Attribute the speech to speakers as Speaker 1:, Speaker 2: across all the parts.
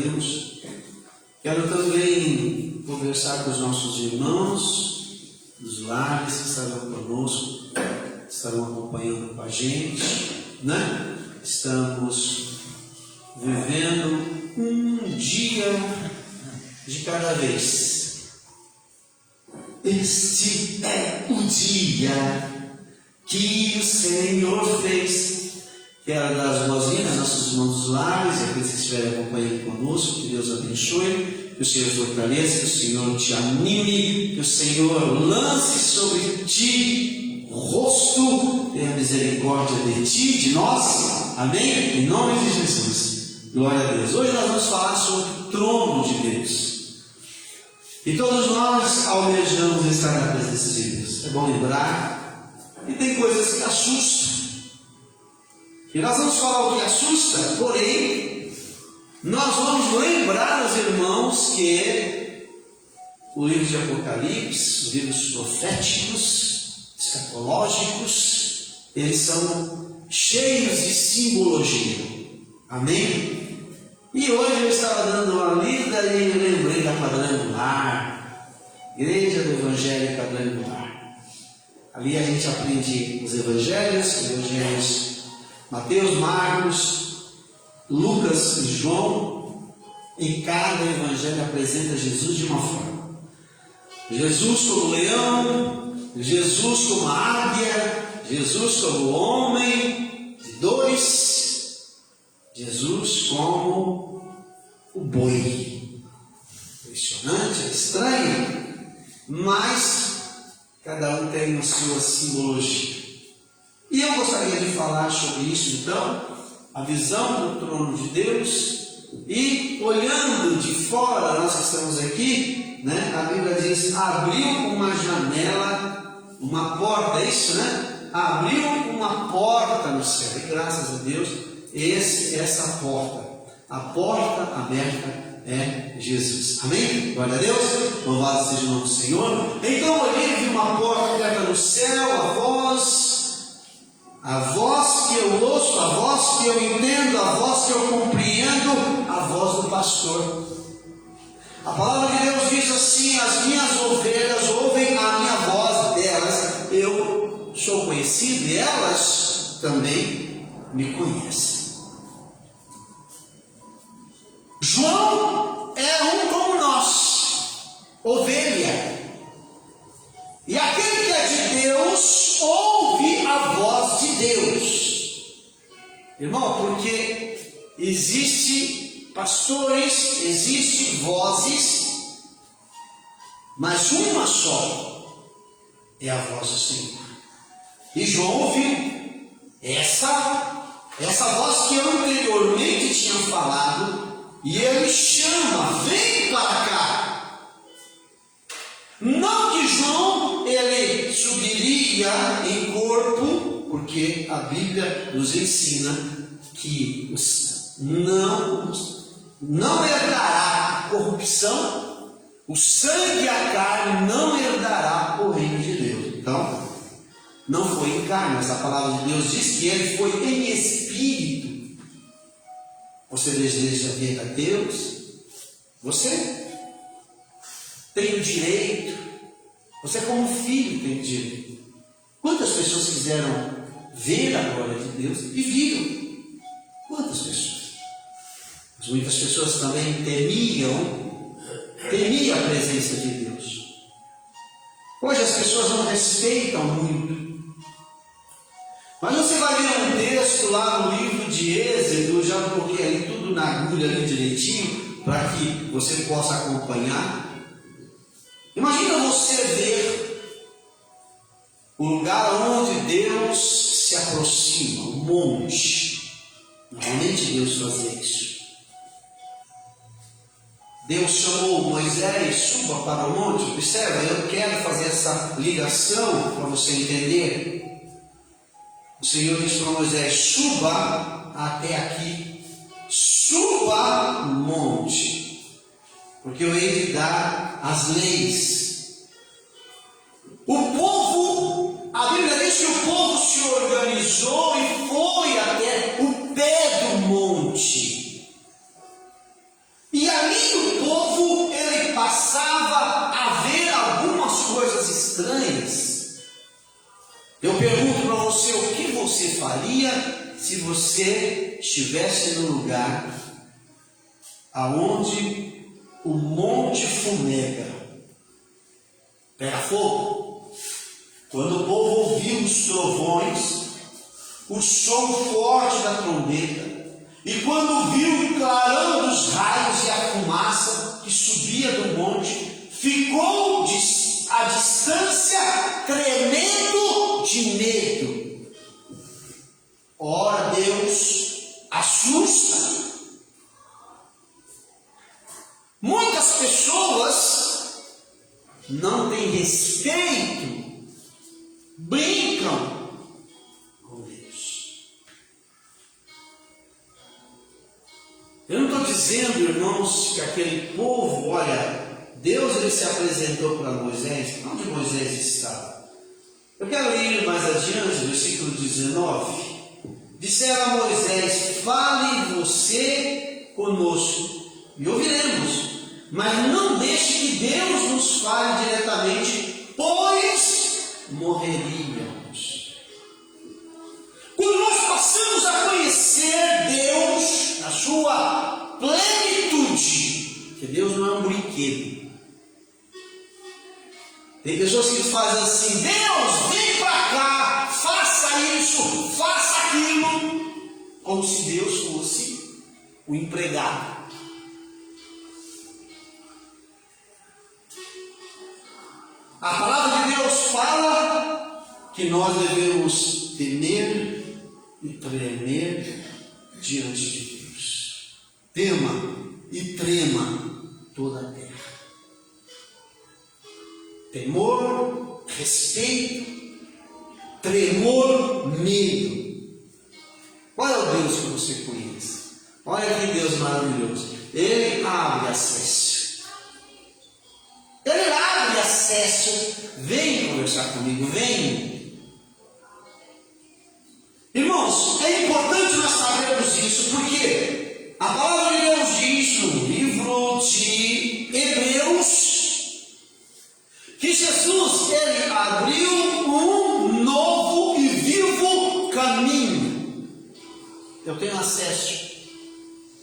Speaker 1: Deus. Quero também conversar com os nossos irmãos dos lares que estarão conosco, estarão acompanhando com a gente, né? Estamos vivendo um dia de cada vez. Este é o dia que o Senhor fez. Quero dar as boas-vindas aos nossos irmãos dos lares e aqueles que estiverem acompanhando conosco. Que Deus abençoe, que o Senhor fortaleça, que o Senhor te anime, que o Senhor lance sobre ti o rosto, tenha misericórdia de ti, de nós. Amém? Em nome de Jesus. Glória a Deus. Hoje nós vamos falar sobre o trono de Deus. E todos nós almejamos estar na presença de Deus. É bom lembrar que tem coisas que assustam. E nós vamos falar o que assusta, porém, nós vamos lembrar aos irmãos que o livro de Apocalipse, os livros proféticos, escatológicos, eles são cheios de simbologia. Amém? E hoje eu estava dando uma lida e eu lembrei da Quadrangular, Igreja do Evangelho Quadrangular. Ali a gente aprende os evangelhos, Mateus, Marcos, Lucas e João. Em cada evangelho apresenta Jesus de uma forma. Jesus como leão, Jesus como águia, Jesus como homem de dores, Jesus como o boi. Impressionante, estranho, mas cada um tem a sua simbologia. E eu gostaria de falar sobre isso, então, a visão do trono de Deus, e olhando de fora, nós que estamos aqui, né, a Bíblia diz, abriu uma janela, uma porta, é isso, né? Abriu uma porta no céu, e graças a Deus, essa porta, a porta aberta é Jesus. Amém? Glória a Deus, louvado seja o nome do Senhor. Então olhei, vi uma porta aberta no céu, a voz que eu ouço, a voz que eu entendo, a voz que eu compreendo, a voz do pastor. A palavra de Deus diz assim: as minhas ovelhas ouvem a minha voz, delas eu sou conhecido e elas também me conhecem. João é um como nós, ovelha. E aquele que é de Deus ouve a voz de Deus. Irmão, porque existe pastores, existe vozes, mas uma só é a voz do Senhor. E João ouviu essa voz que eu anteriormente tinha falado, e ele chama, vem para cá. Não que João ele subiria em corpo, porque a Bíblia nos ensina que não herdará a corrupção, o sangue e a carne não herdará o reino de Deus. Então, não foi em carne, mas a palavra de Deus diz que ele foi em espírito. Você deseja ver a Deus? Você tem o direito. Você como filho tem o direito. Quantas pessoas quiseram ver a glória de Deus e viram? Quantas pessoas? Mas muitas pessoas também temiam a presença de Deus. Hoje as pessoas não respeitam muito. Mas você vai ver um texto lá no livro de Êxodo, eu já coloquei ali tudo na agulha ali direitinho, para que você possa acompanhar. Imagina você ver o lugar onde Deus se aproxima, um monte. Normalmente Deus fazia isso. Deus chamou Moisés, suba para o monte. Observa, eu quero fazer essa ligação para você entender. O Senhor disse para Moisés: suba até aqui, suba no monte, porque eu hei de dar as leis. O povo, a Bíblia diz que o povo se organizou e foi até o pé do monte. E estranhas. Eu pergunto para você, o que você faria se você estivesse no lugar aonde o monte fumega, pega fogo? Quando o povo ouviu os trovões, o som forte da trombeta, e quando viu o clarão dos raios e a fumaça que subia do monte, ficou à distância, tremendo de medo. Ora, Deus assusta. Muitas pessoas não têm respeito, brincam com Deus. Eu não estou dizendo, irmãos, que aquele povo, olha, Deus ele se apresentou para Moisés, onde Moisés estava. Eu quero ler mais adiante, versículo 19. Disseram a Moisés: fale você conosco e ouviremos, mas não deixe que Deus nos fale diretamente, pois morreríamos. Quando nós passamos a conhecer Deus na sua plenitude, que Deus não é um brinquedo. Tem pessoas que fazem assim: Deus, vem para cá, faça isso, faça aquilo, como se Deus fosse o empregado. A palavra de Deus fala que nós devemos temer e tremer diante de Deus. Tema e trema toda a terra. Temor, respeito, tremor, medo. Qual é o Deus que você conhece? Olha que Deus maravilhoso. Ele abre acesso. Ele abre acesso. Vem conversar comigo, vem. Irmãos, é importante nós sabermos isso, porque a palavra de Deus diz no livro de Hebreus que Jesus, ele abriu um novo e vivo caminho. Eu tenho acesso.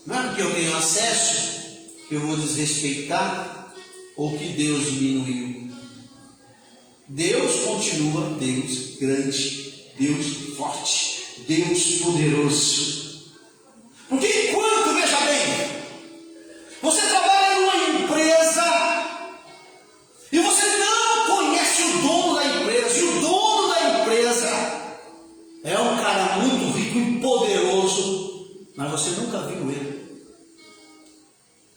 Speaker 1: Não é porque eu tenho acesso que eu vou desrespeitar ou que Deus diminuiu. Deus continua Deus grande, Deus forte, Deus poderoso. Porque enquanto, veja bem, você trabalha numa empresa e você não conhece o dono da empresa, e o dono da empresa é um cara muito rico e poderoso, mas você nunca viu ele.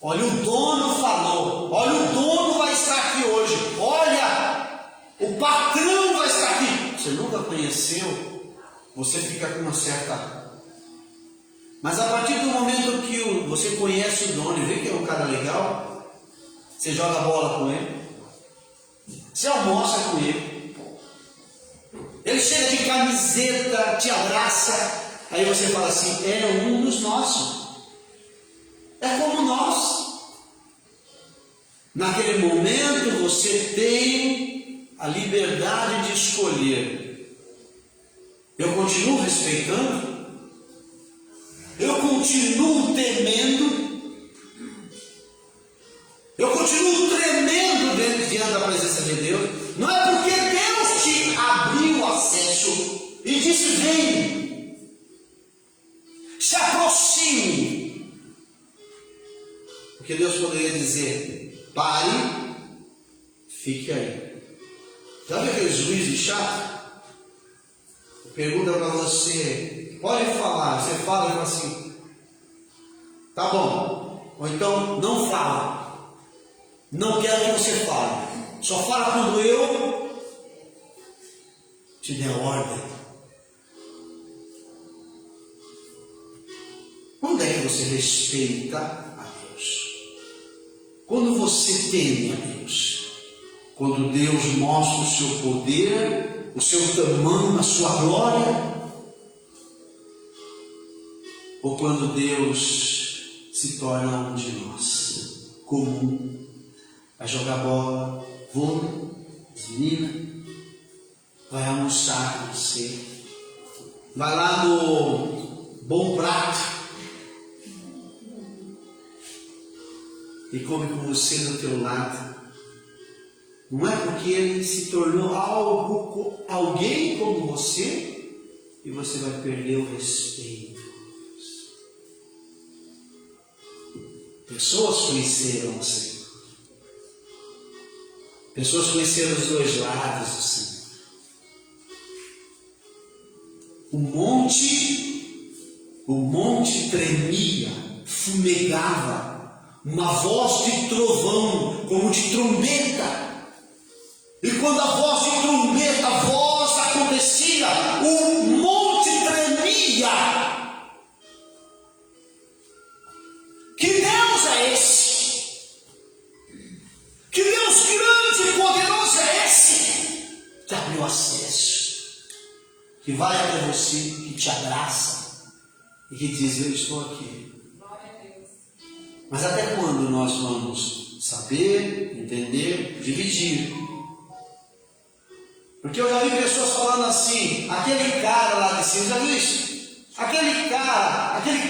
Speaker 1: Olha, o dono falou, olha, o dono vai estar aqui hoje, olha, o patrão vai estar aqui. Você nunca conheceu, você fica com uma certa... Mas a partir do momento que você conhece o dono e vê que é um cara legal, você joga bola com ele, você almoça com ele, ele chega de camiseta, te abraça, aí você fala assim: é um dos nossos, é como nós. Naquele momento você tem a liberdade de escolher: eu continuo respeitando, eu continuo temendo, eu continuo tremendo diante da presença de Deus. Não é porque Deus te abriu o acesso e disse: vem, se aproxime. Porque Deus poderia dizer: pare, fique aí. Sabe aqueles juízes chatos? Pergunta para você: pode falar? Você fala e fala assim: tá bom. Ou então: não fala. Não quero que você fale. Só fala quando eu te der ordem. Quando é que você respeita a Deus? Quando você teme a Deus? Quando Deus mostra o seu poder, o seu tamanho, a sua glória? Ou quando Deus se torna um de nós, comum, vai jogar bola, vôlei, as meninas, vai almoçar com você, vai lá no Bom Prato e come com você do teu lado. Não é porque ele se tornou alguém como você e você vai perder o respeito. Pessoas conheceram o Senhor. Pessoas conheceram os dois lados do Senhor. O monte tremia, fumegava, uma voz de trovão, como de trombeta. E quando a voz de trombeta, a voz acontecia, o monte tremia. Que Deus é esse? Que Deus grande e poderoso é esse? Que abriu acesso, que vai até você, que te abraça e que diz: eu estou aqui. Mas até quando nós vamos saber, entender, dividir? Porque eu já vi pessoas falando assim: aquele cara lá de cima, já viu isso? Aquele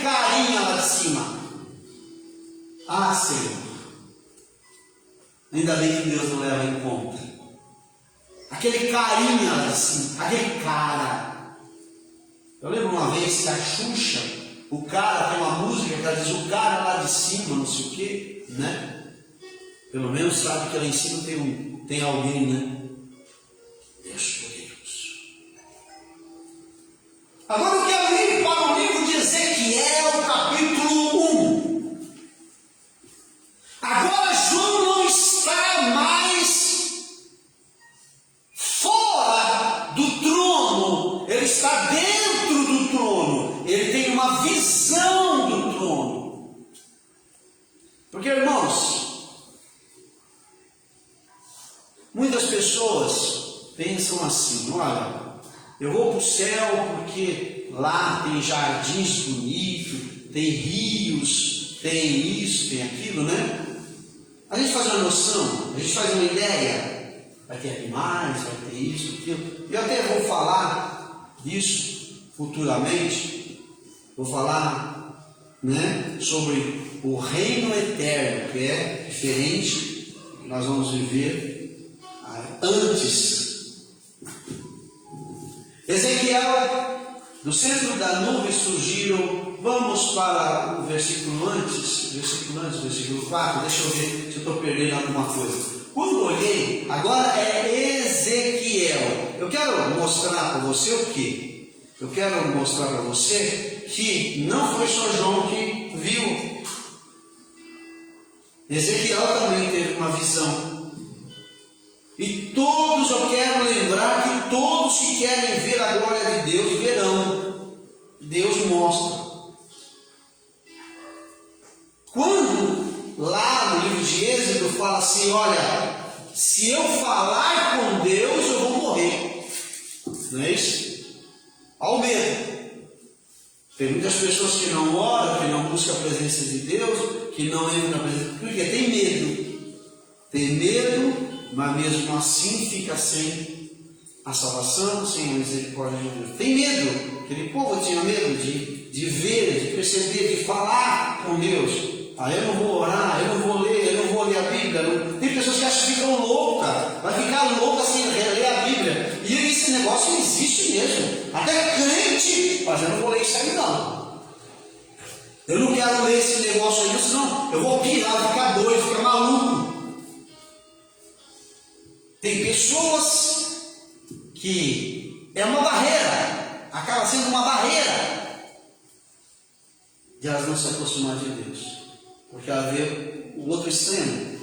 Speaker 1: carinha lá de cima. Ah, Senhor, ainda bem que Deus não leva em conta. Aquele carinha lá de cima, aquele cara. Eu lembro uma vez que a Xuxa, o cara tem uma música que ela diz: o cara lá de cima, não sei o quê, né? Pelo menos sabe que lá em cima tem alguém, né? Deus poderoso. Agora eu quero ir para o livro de Ezequiel, capítulo 1. Agora João não está mais fora do trono, ele está dentro do trono, ele tem uma visão do trono. Porque, irmãos, muitas pessoas pensam assim: olha, eu vou para o céu porque lá tem jardins bonitos, tem rios, tem isso, tem aquilo, né? A gente faz uma noção, a gente faz uma ideia, vai ter animais, vai ter isso, aquilo. Eu até vou falar disso futuramente, vou falar, né, sobre o reino eterno, que é diferente, que nós vamos viver antes. Ezequiel, do centro da nuvem surgiram. Vamos para o versículo antes, versículo 4. Deixa eu ver se eu estou perdendo alguma coisa. Quando olhei, agora é Ezequiel. Eu quero mostrar para você o quê? Eu quero mostrar para você que não foi só João que viu. Ezequiel também teve uma visão. E todos, eu quero lembrar que todos que querem ver a glória de Deus verão. Deus mostra. Quando lá no livro de Êxodo fala assim: olha, se eu falar com Deus eu vou morrer. Não é isso? Ao medo. Tem muitas pessoas que não oram, que não buscam a presença de Deus, que não entram na presença de Deus, porque tem medo. Tem medo, mas mesmo assim fica sem a salvação, sem a misericórdia de Deus. Tem medo. Aquele povo tinha medo de ver, de perceber, de falar com Deus. Eu não vou orar, eu não vou ler a Bíblia. Não. Tem pessoas que acham que ficam loucas, vai ficar louca sem ler a Bíblia. E esse negócio não existe mesmo. Até crente, mas eu não vou ler isso aí não. Eu não quero ler esse negócio aí, senão eu vou pirar, ficar doido, ficar maluco. Tem pessoas que é uma barreira, acaba sendo uma barreira de elas não se aproximar de Deus. Porque ela vê o outro extremo.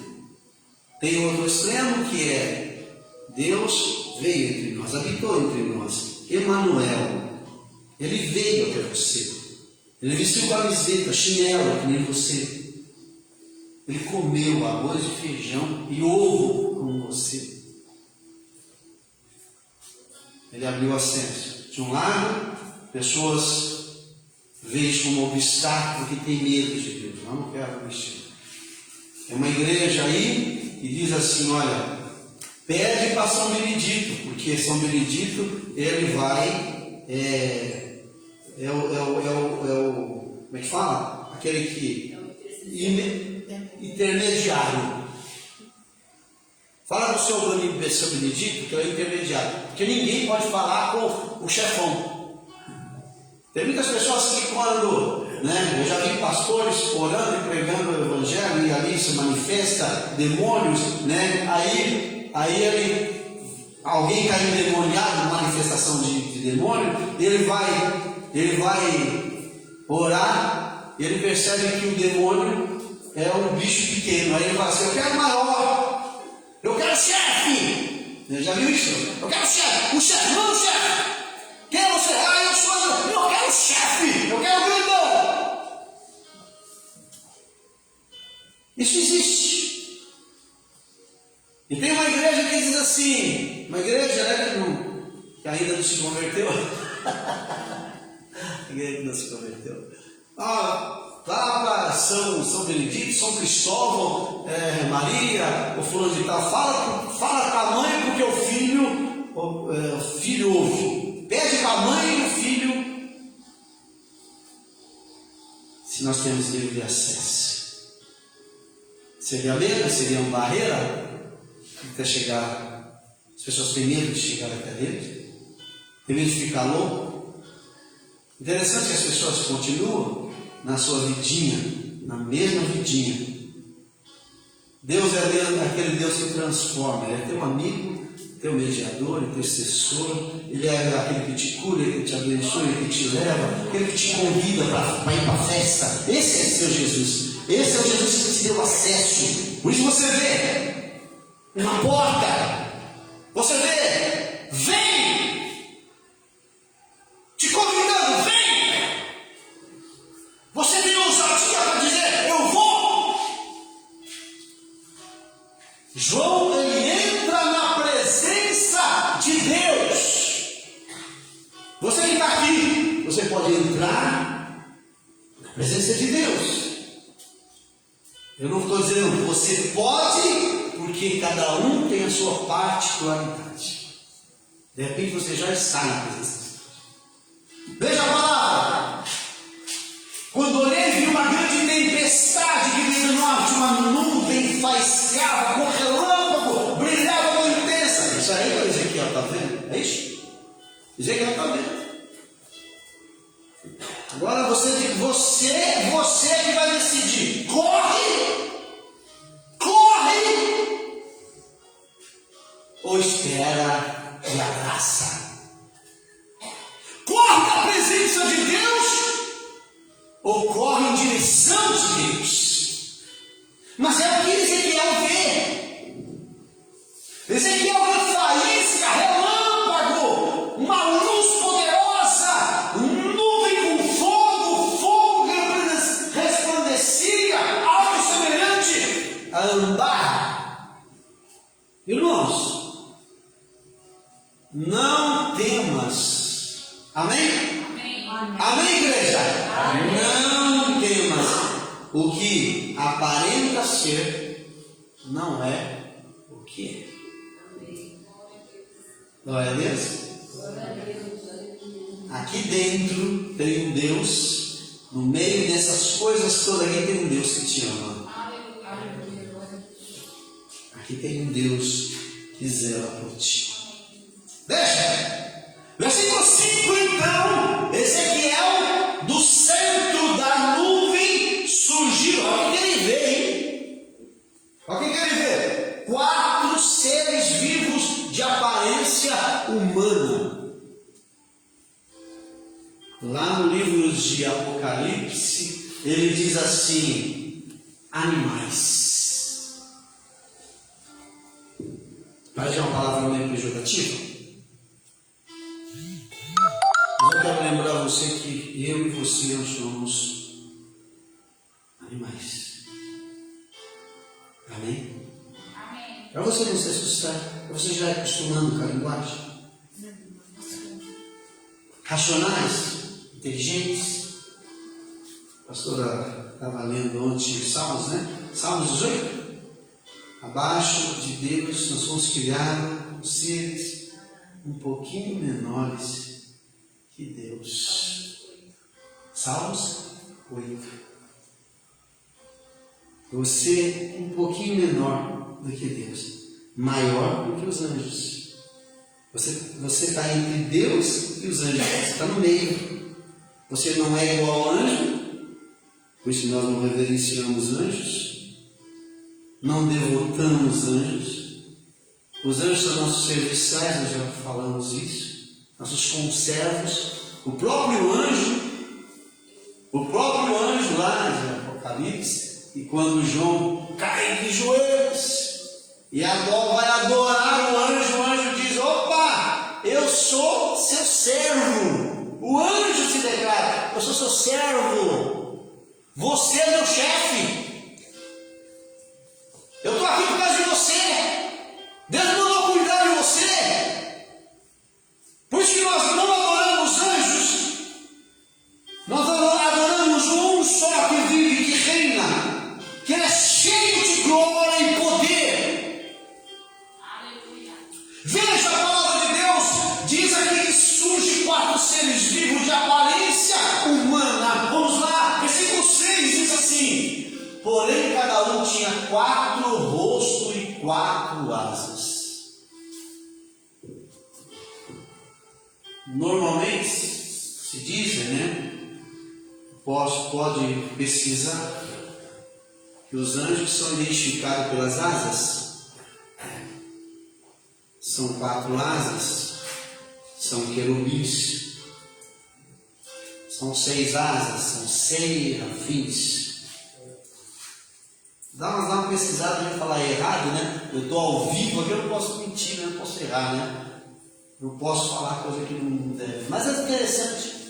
Speaker 1: Tem o outro extremo que é: Deus veio entre nós, habitou entre nós. Emanuel, ele veio até você. Ele vestiu camiseta, chinelo, que nem você. Ele comeu arroz e feijão e ovo como você. Ele abriu acesso. De um lado, pessoas veem isso como obstáculo, que tem medo de Deus. Eu não quero mexer. Tem uma igreja aí que diz assim: olha, Pede para São Benedito, porque São Benedito, ele vai, como é que fala? Aquele que, intermediário. Fala para o São Benedito, que é o intermediário, porque ninguém pode falar com o chefão. Tem muitas pessoas que quando, eu já vi pastores orando e pregando o evangelho e ali se manifesta demônios, alguém cai endemoniado, manifestação de demônio, ele vai orar, ele percebe que o demônio é um bicho pequeno, aí ele fala assim: eu quero maior, eu quero chefe. Já viu isso? Eu quero chefe, o chefe, não o chefe. Quem é você? Eu quero chefe, eu quero grandão. Isso existe. E tem uma igreja que diz assim, uma igreja que ainda não se converteu. A igreja que não se converteu. Vá para São Benedito, São Cristóvão, Maria, o fulano de tal, fala para a mãe porque o filho ouve. Pede para a mãe e o filho, se nós temos livre acesso. Seria medo? Seria uma barreira? Até chegar, as pessoas têm medo de chegar até dentro, tem medo de ficar louco. Interessante que as pessoas continuam na sua vidinha, na mesma vidinha. Deus é aquele Deus que transforma, Ele é teu amigo, teu mediador, intercessor, Ele é aquele que te cura, Ele que te abençoa, Ele que te leva, aquele que te convida para ir para a festa. Esse é seu Jesus, esse é o Jesus que te deu acesso. Por isso você vê uma porta, você vê, vem, te convidando, vem. Você tem ousadia para dizer: eu vou. João, ele entra na presença de Deus. Você que está aqui, você pode entrar na presença de Deus. Eu não estou dizendo você pode, porque cada um tem a sua particularidade. De repente você já está na presença de Deus. Veja a palavra. Quando olhei, vi uma grande tempestade que veio do norte, uma nuvem faiscava, com relâmpago, brilhava com intensa. Isso aí que o Ezequiel está vendo? É isso? Ezequiel está vendo. Agora você que vai decidir. Corre ou espera pela graça? Corre da presença de Deus ou corre em direção de Deus? Mas é o que Ezequiel vê. Ezequiel vê faísca, relâmpago, uma luz poderosa, nuvem com fogo que resplandecia, algo semelhante a ambar. Irmãos, não temas. Amém? Amém, igreja? Amém. Não temas. O que aparenta ser não é o que é. Glória a Deus. Aqui dentro tem um Deus, no meio dessas coisas todas aqui tem um Deus que te ama. Aqui tem um Deus que zela por ti. Deixa! Versículo 5 então, Ezequiel, do centro da nuvem surgiu. Olha o que ele vê, hein? Olha o que ele vê. 4 seres vivos de aparência humana. Lá no livro de Apocalipse, ele diz assim: animais. Parece uma palavra meio pejorativa. Mas eu quero lembrar a você que eu e você nós somos animais. Amém? Para você não se assustar, para você já ir acostumando com a linguagem. Racionais, inteligentes. A pastora estava lendo ontem Salmos, né? Salmos 18. A abaixo de Deus, nós fomos criados com seres um pouquinho menores que Deus. Salmos 8. Você um pouquinho menor do que Deus, maior do que os anjos. Você está entre Deus e os anjos, você está no meio. Você não é igual ao anjo, por isso nós não reverenciamos anjos, não devotamos anjos. Os anjos são nossos serviçais, nós já falamos isso, nossos conservos. O próprio anjo lá no Apocalipse, e quando João cai de joelhos e vai adorar o anjo diz: opa, eu sou seu servo. O anjo se declara: eu sou seu servo, você é meu chefe, eu estou aqui por causa de você, Deus mandou cuidar de você. Por isso que nós não adoramos anjos, nós adoramos um só que vive, que reina, que é cheio de glória e poder. Aleluia. Veja a palavra de Deus, diz aqui que surge 4 seres vivos de aparência humana. Vamos lá, versículo 6 diz assim: porém cada um tinha 4 rostos e 4 asas. Normalmente se diz, pode pesquisar, que os anjos são identificados pelas asas. São 4 asas, são querubins. São 6 asas, são serafins. Dá uma pesquisada, não falar errado, Eu estou ao vivo aqui, eu não posso mentir, eu não posso errar, Não posso falar coisa que não deve. Mas é interessante.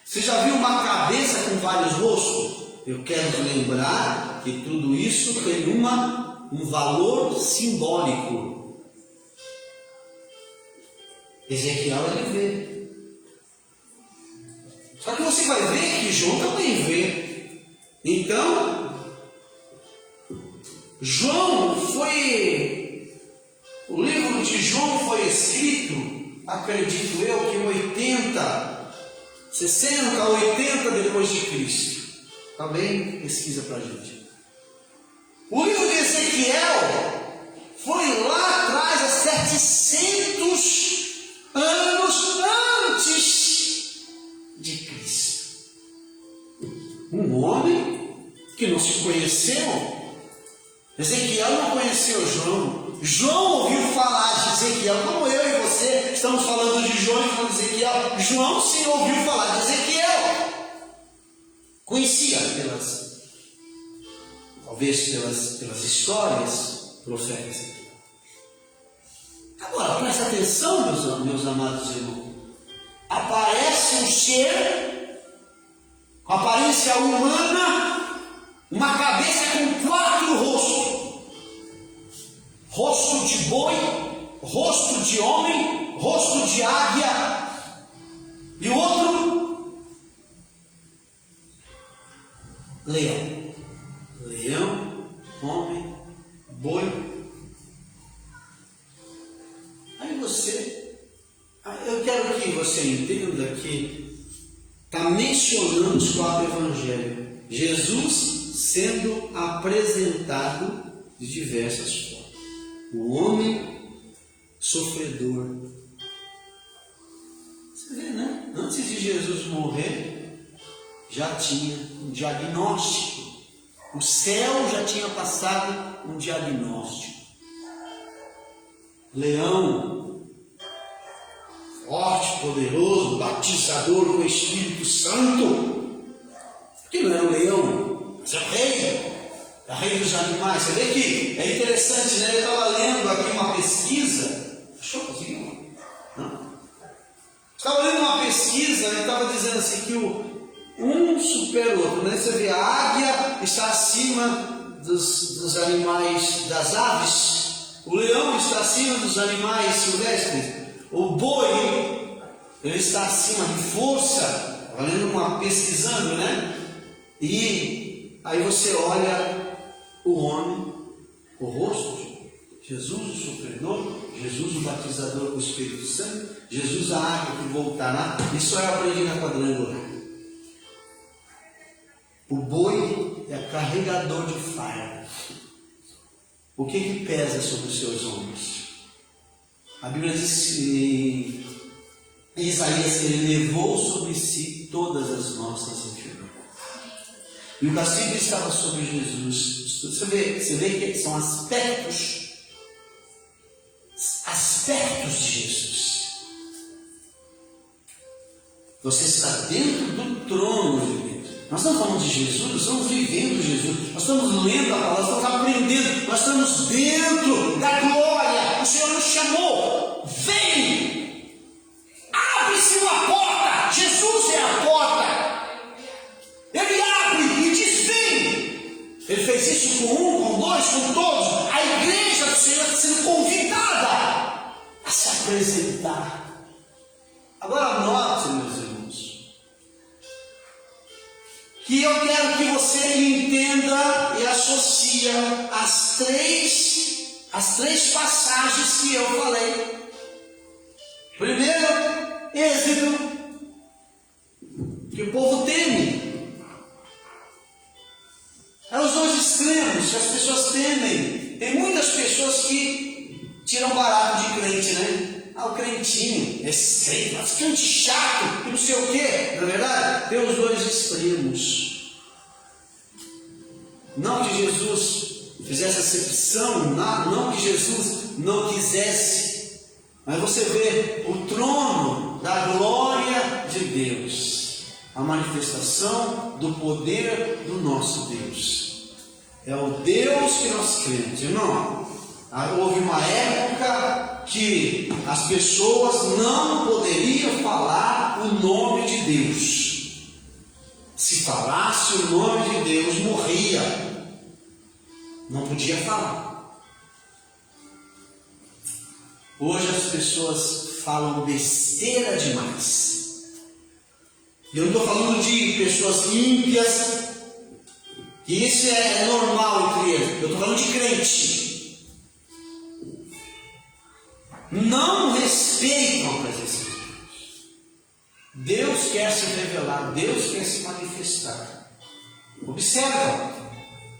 Speaker 1: Você já viu uma cabeça com vários rostos? Eu quero lembrar que tudo isso tem um valor simbólico. Ezequiel ele vê. Só que você vai ver que João também vê. Então, o livro de João foi escrito, acredito eu, que 60, 80 depois de Cristo. Também pesquisa para a gente. O livro de Ezequiel foi lá atrás, há 700 anos antes de Cristo. Um homem que não se conheceu. Ezequiel não conheceu João. João ouviu falar de Ezequiel, como eu e você estamos falando de João e falando de Ezequiel. João sim ouviu falar de Ezequiel. Conhecia talvez pelas histórias proféticas. Agora, presta atenção, meus amados irmãos. Aparece um ser com aparência humana, uma cabeça com 4 rostos. Rosto de boi, rosto de homem, rosto de águia. E o outro, leão. Leão, homem, boi. Eu quero que você entenda que está mencionando os 4 evangelhos. Jesus sendo apresentado de diversas formas. O homem sofredor. Você vê, Antes de Jesus morrer, já tinha um diagnóstico. O céu já tinha passado um diagnóstico. Leão, forte, poderoso, batizador com o Espírito Santo. Que não era um leão, mas é o rei. É rei dos animais. Você vê que é interessante, Eu estava lendo aqui uma pesquisa. Achou? Conseguiu? Não? Estava lendo uma pesquisa e estava dizendo assim que um supera o outro. Você vê, a águia está acima dos animais, das aves. O leão está acima dos animais silvestres. O boi, ele está acima de força. Estava lendo pesquisando, E aí você olha o homem, Jesus o sofredor, Jesus o batizador com o Espírito Santo, Jesus a água que voltará. Isso eu aprendi na quadrangular. O boi é carregador de fardo. O que pesa sobre os seus ombros? A Bíblia diz em Isaías que ele levou sobre si todas as nossas enfermidades. E o castigo estava sobre Jesus. Você vê que são aspectos de Jesus. Você está dentro do trono de Deus. Nós estamos falando de Jesus, nós estamos vivendo Jesus, nós estamos lendo a palavra, nós estamos aprendendo, nós estamos dentro da glória. O Senhor nos chamou, vem, abre-se uma porta, Jesus é a porta, Ele abre e diz vem. Ele fez isso com um, com dois, com todos. A igreja do Senhor está sendo convidada a se apresentar. Agora note, meus irmãos, que eu quero que você entenda e associe as três passagens que eu falei. Primeiro, Êxodo, que o povo teme. É os dois extremos que as pessoas temem. Tem muitas pessoas que tiram barato de crente, né? O crentinho, esse crente, mas crente chato, que não sei o quê. Na verdade, tem os dois extremos. Não que Jesus fizesse acepção, não que Jesus não quisesse, mas você vê o trono da glória de Deus, a manifestação do poder do nosso Deus. É o Deus que nós cremos, irmão. Houve uma época que as pessoas não poderiam falar o nome de Deus. Se falasse o nome de Deus, morria. Não podia falar. Hoje as pessoas falam besteira demais. Eu não estou falando de pessoas ímpias, que isso é normal entre eles. Eu estou falando de crente. Não respeitam a presença de Deus. Deus quer se revelar, Deus quer se manifestar. Observa.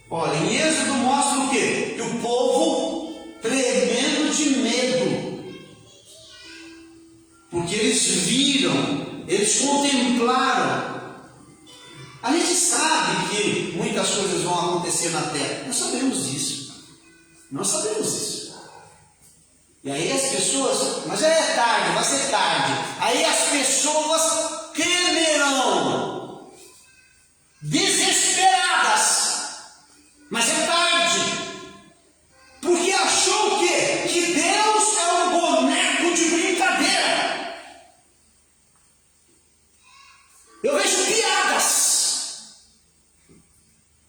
Speaker 1: Olha, em Êxodo mostra o quê? Que o povo tremendo de medo. Porque eles viram, eles contemplaram. A gente sabe que muitas coisas vão acontecer na terra. Nós sabemos disso. Nós sabemos isso. E aí as pessoas, mas já é tarde, vai ser tarde. Aí as pessoas temerão, desesperadas. Mas é tarde. Porque achou o quê? Que Deus é um boneco de brincadeira. Eu vejo piadas.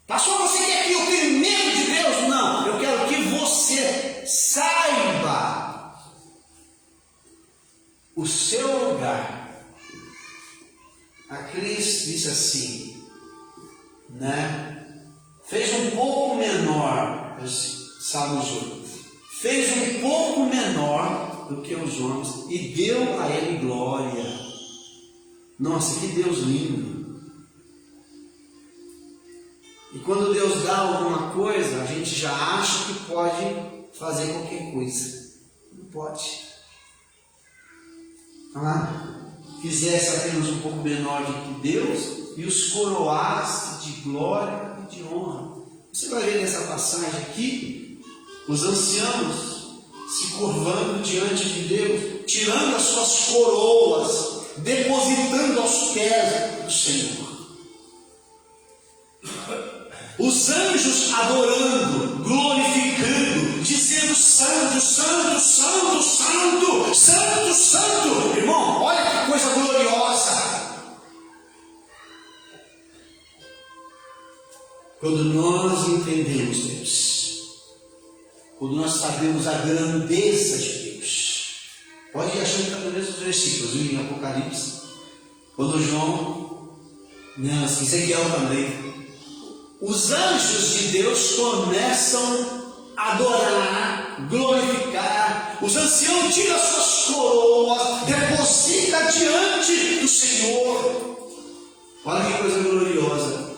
Speaker 1: Pastor, você quer que eu tenha medo de Deus? Não, eu quero que você saiba o seu lugar. A Cris disse assim, né? Fez um pouco menor, Salmos 8, fez um pouco menor do que os homens e deu a ele glória. Nossa, que Deus lindo! E quando Deus dá alguma coisa, a gente já acha que pode fazer qualquer coisa. Não pode. Fizesse apenas um pouco menor do que Deus e os coroasse de glória e de honra. Você vai ver nessa passagem aqui, os anciãos se curvando diante de Deus, tirando as suas coroas, depositando aos pés do Senhor. Os anjos adorando, glorificando, dizendo santo, santo, santo, santo, santo, santo. Irmão, olha que coisa gloriosa. Quando nós entendemos Deus, quando nós sabemos a grandeza de Deus, pode ir achando que é nos versículos, viu, em Apocalipse, quando João, Ezequiel também, os anjos de Deus começam adorar, glorificar. Os anciãos tiram suas coroas, deposita diante do Senhor. Olha que coisa gloriosa.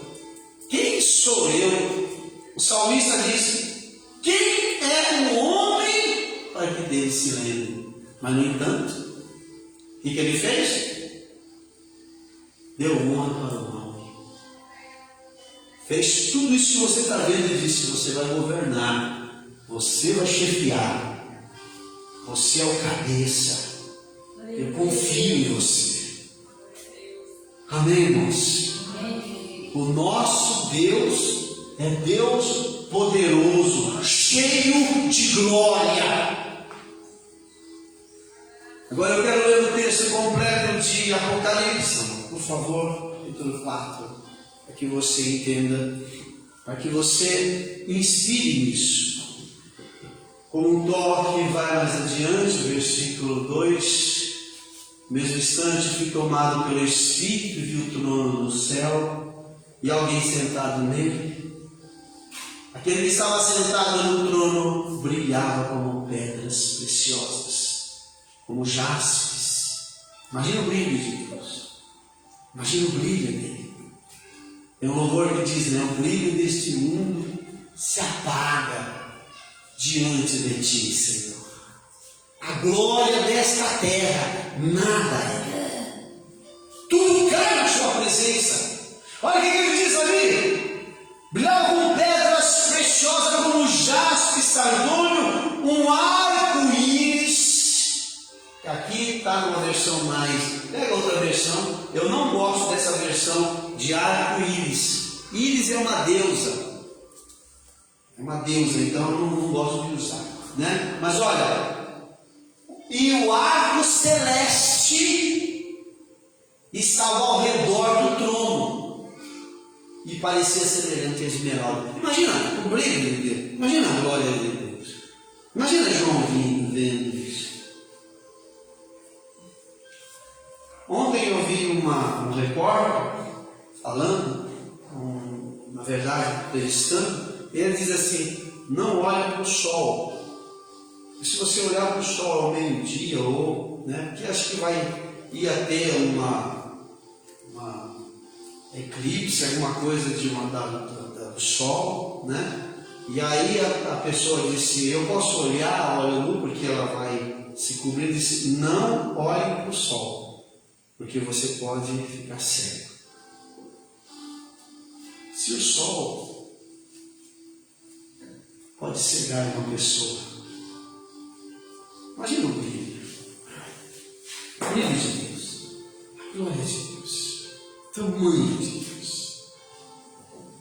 Speaker 1: Quem sou eu? O salmista disse: quem é o homem para que Deus se lembre? Mas no entanto, o que ele fez? Deu honra para o homem. Fez tudo isso que você está vendo e disse: você vai governar, você vai chefiar, você é o cabeça, eu confio em você. Amém, irmãos? O nosso Deus é Deus poderoso, cheio de glória. Agora eu quero ler o texto completo de Apocalipse, por favor, capítulo 4, para que você entenda, para que você inspire nisso. Com um toque, vai mais adiante, versículo 2. No mesmo instante fui tomado pelo Espírito e vi o trono no céu e alguém sentado nele. Aquele que estava sentado no trono brilhava como pedras preciosas, como jaspes. Imagina o brilho de Deus. Imagina o brilho dele. Tem um louvor que diz, né? O brilho deste mundo se apaga diante de ti, Senhor. A glória desta terra nada é. Tudo cai na sua presença. Olha o que ele diz ali. Brilhava com pedras preciosas como jaspe, sardônio, um arco-íris. Aqui está numa versão mais. Pega outra versão. Eu não gosto dessa versão de arco-íris. Íris é uma deusa. É uma deusa, então eu não gosto de usar, né? Mas olha. E o arco celeste estava ao redor do trono e parecia semelhante a esmeralda. Imagina o brilho de Deus. Imagina a glória de Deus. Imagina João vendo isso. Ontem eu vi um repórter falando, na verdade, entrevistando. Ele diz assim: não olhe para o sol. E se você olhar para o sol ao meio-dia, ou, né, porque acho que ia ter uma eclipse, alguma coisa do sol, né? E aí a pessoa disse: eu posso olhar a olho nu, porque ela vai se cobrir. Ele disse: não olhe para o sol, porque você pode ficar cego. Se o sol pode cegar uma pessoa, imagina o brilho. Brilho de Deus. Glória de Deus. Tamanho de Deus.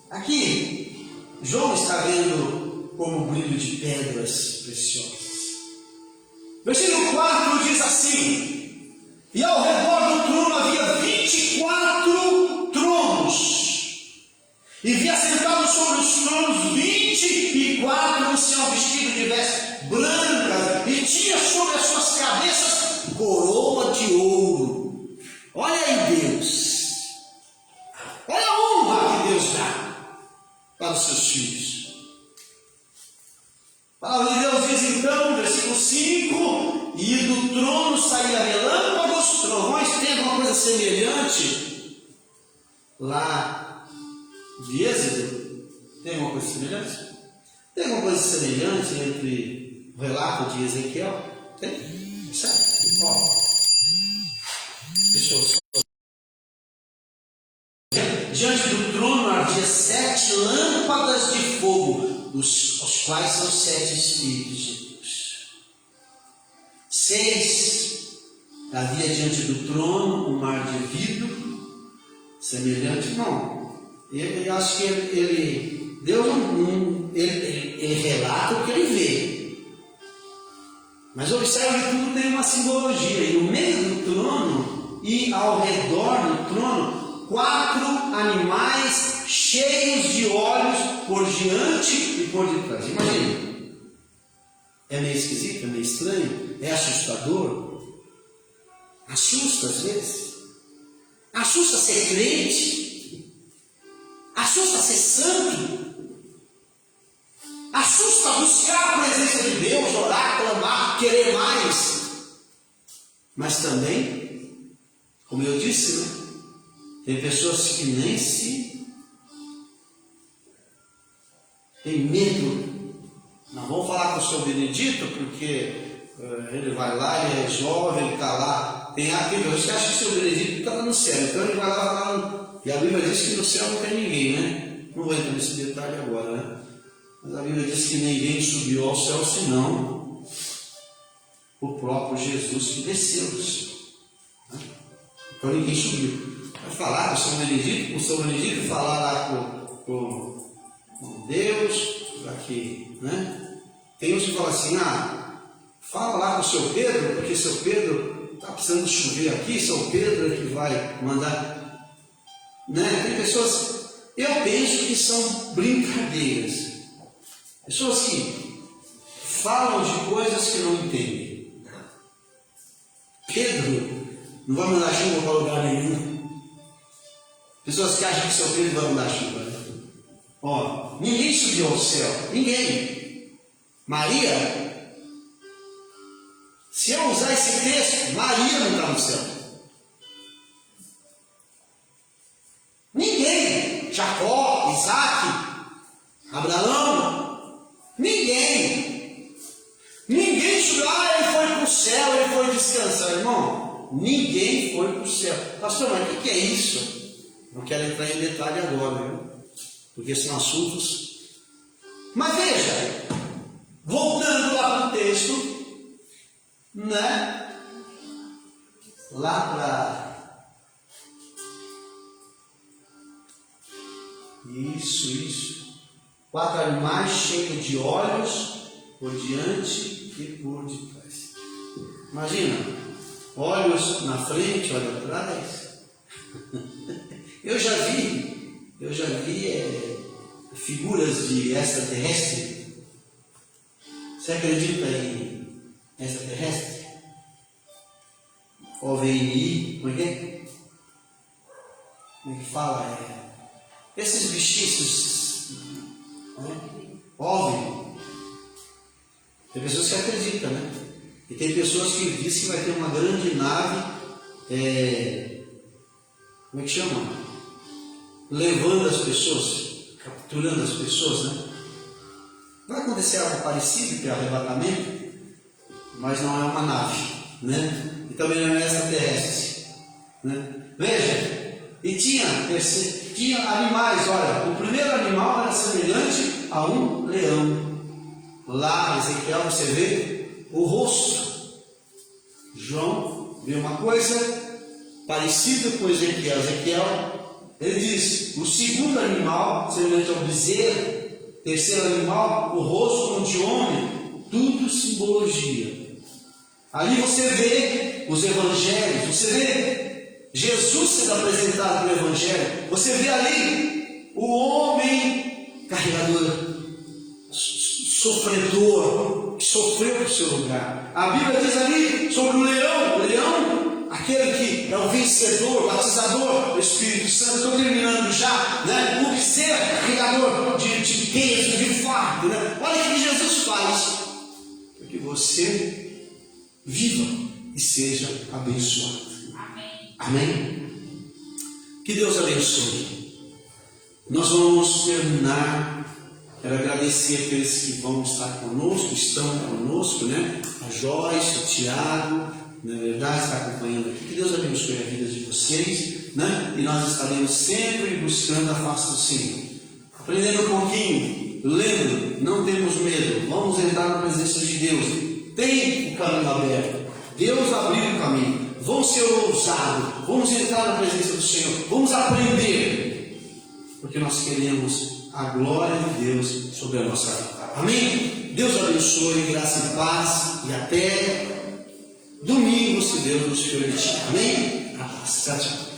Speaker 1: Aqui, João está vendo como o brilho de pedras preciosas. Versículo 4 diz assim: e ao redor do trono havia 24 tronos. E vi assentados sobre os tronos 24 anciãos vestidos de vestes brancas, e tinha sobre as suas cabeças coroa de ouro. Olha aí Deus. Olha a honra que Deus dá para os seus filhos. A palavra de Deus diz então, versículo 5: e do trono saía relâmpagos, trovões. Tem alguma coisa semelhante lá de Êxodo? Tem alguma coisa semelhante? Tem alguma coisa semelhante entre o relato de Ezequiel? Tem? Certo? Ó, deixa eu só. Diante do trono ardia 7 lâmpadas de fogo, os quais são 7 Espíritos de Deus. 6 havia diante do trono um mar de vidro, semelhante, não. Eu acho que Deus ele relata o que ele vê. Mas observe que tudo tem uma simbologia. E no meio do trono e ao redor do trono, 4 animais cheios de olhos por diante e por detrás. Imagina. É meio esquisito, é meio estranho, é assustador. Assusta às vezes. Assusta ser crente. Assusta ser santo. Assusta buscar a presença de Deus, orar, clamar, querer mais. Mas também, como eu disse, né? Tem pessoas que nem se tem medo. Não vamos falar com o seu Benedito, porque ele vai lá, ele resolve, ele está lá. Tem aqueles que acham que o seu Benedito está lá no céu, então ele vai lá. E a Bíblia diz que no céu não tem ninguém, né? Não vou entrar nesse detalhe agora, né? Mas a Bíblia diz que ninguém subiu ao céu senão o próprio Jesus que desceu do céu. Né? Então ninguém subiu. Vai falar com o São Benedito, falar lá com Deus, aqui, né? Tem uns que falam assim, fala lá com o seu Pedro, porque seu Pedro está precisando chover aqui, São Pedro é que vai mandar. Né? Tem pessoas, eu penso que são brincadeiras. Pessoas que falam de coisas que não entendem. Pedro não vai mandar chuva para lugar nenhum. Pessoas que acham que seu Pedro vai mandar chuva. Ó, ninguém subiu ao céu. Ninguém. Maria, se eu usar esse texto, Maria não está no céu. Ninguém. Jacó, Isaac, Abraão. Ninguém subiu, ele foi para o céu, ele foi descansar, irmão. Ninguém foi para o céu. Pastor, mas o que é isso? Não quero entrar em detalhe agora, viu? Porque são assuntos. Mas veja, voltando lá para o texto, né? Lá para. Isso. 4 animais cheios de olhos por diante e por detrás. Imagina, olhos na frente, olhos atrás. Eu já vi figuras de extraterrestre. Você acredita em extraterrestre? OVNI, como é que é? Como é que fala? Esses bichitos. OVNI. Tem pessoas que acreditam, né? E tem pessoas que dizem que vai ter uma grande nave, como é que chama? Levando as pessoas, capturando as pessoas, né? Vai acontecer algo parecido, que é arrebatamento, mas não é uma nave, né? E também não é extraterrestre, né? Veja, e tinha animais, olha, o primeiro animal era semelhante a um leão. Lá, Ezequiel, você vê o rosto. João vê uma coisa parecida com Ezequiel. Ezequiel, ele diz, o segundo animal, semelhante ao bezerro, terceiro animal, o rosto como de homem, tudo simbologia. Ali você vê os evangelhos, você vê Jesus sendo apresentado no Evangelho, você vê ali o homem carregador, sofredor, que sofreu por seu lugar. A Bíblia diz ali sobre o leão, aquele que é o vencedor, batizador do Espírito Santo. Estou terminando já, né? O bezerro, carregador de peso, de fardo, né? Olha o que Jesus faz para que você viva e seja abençoado. Amém? Que Deus abençoe. Nós vamos terminar. Quero agradecer aqueles que vão estar conosco, estão conosco, né? A Joyce, o Tiago, na verdade, está acompanhando aqui. Que Deus abençoe a vida de vocês, né? E nós estaremos sempre buscando a face do Senhor. Aprendendo um pouquinho, lendo, não temos medo. Vamos entrar na presença de Deus. Tem o caminho aberto. Deus abriu o caminho. Vamos ser ousados, vamos entrar na presença do Senhor, vamos aprender, porque nós queremos a glória de Deus sobre a nossa vida. Amém? Deus abençoe, graça e paz, e até domingo, se Deus nos permitir. Amém? A paz. Tchau, tchau.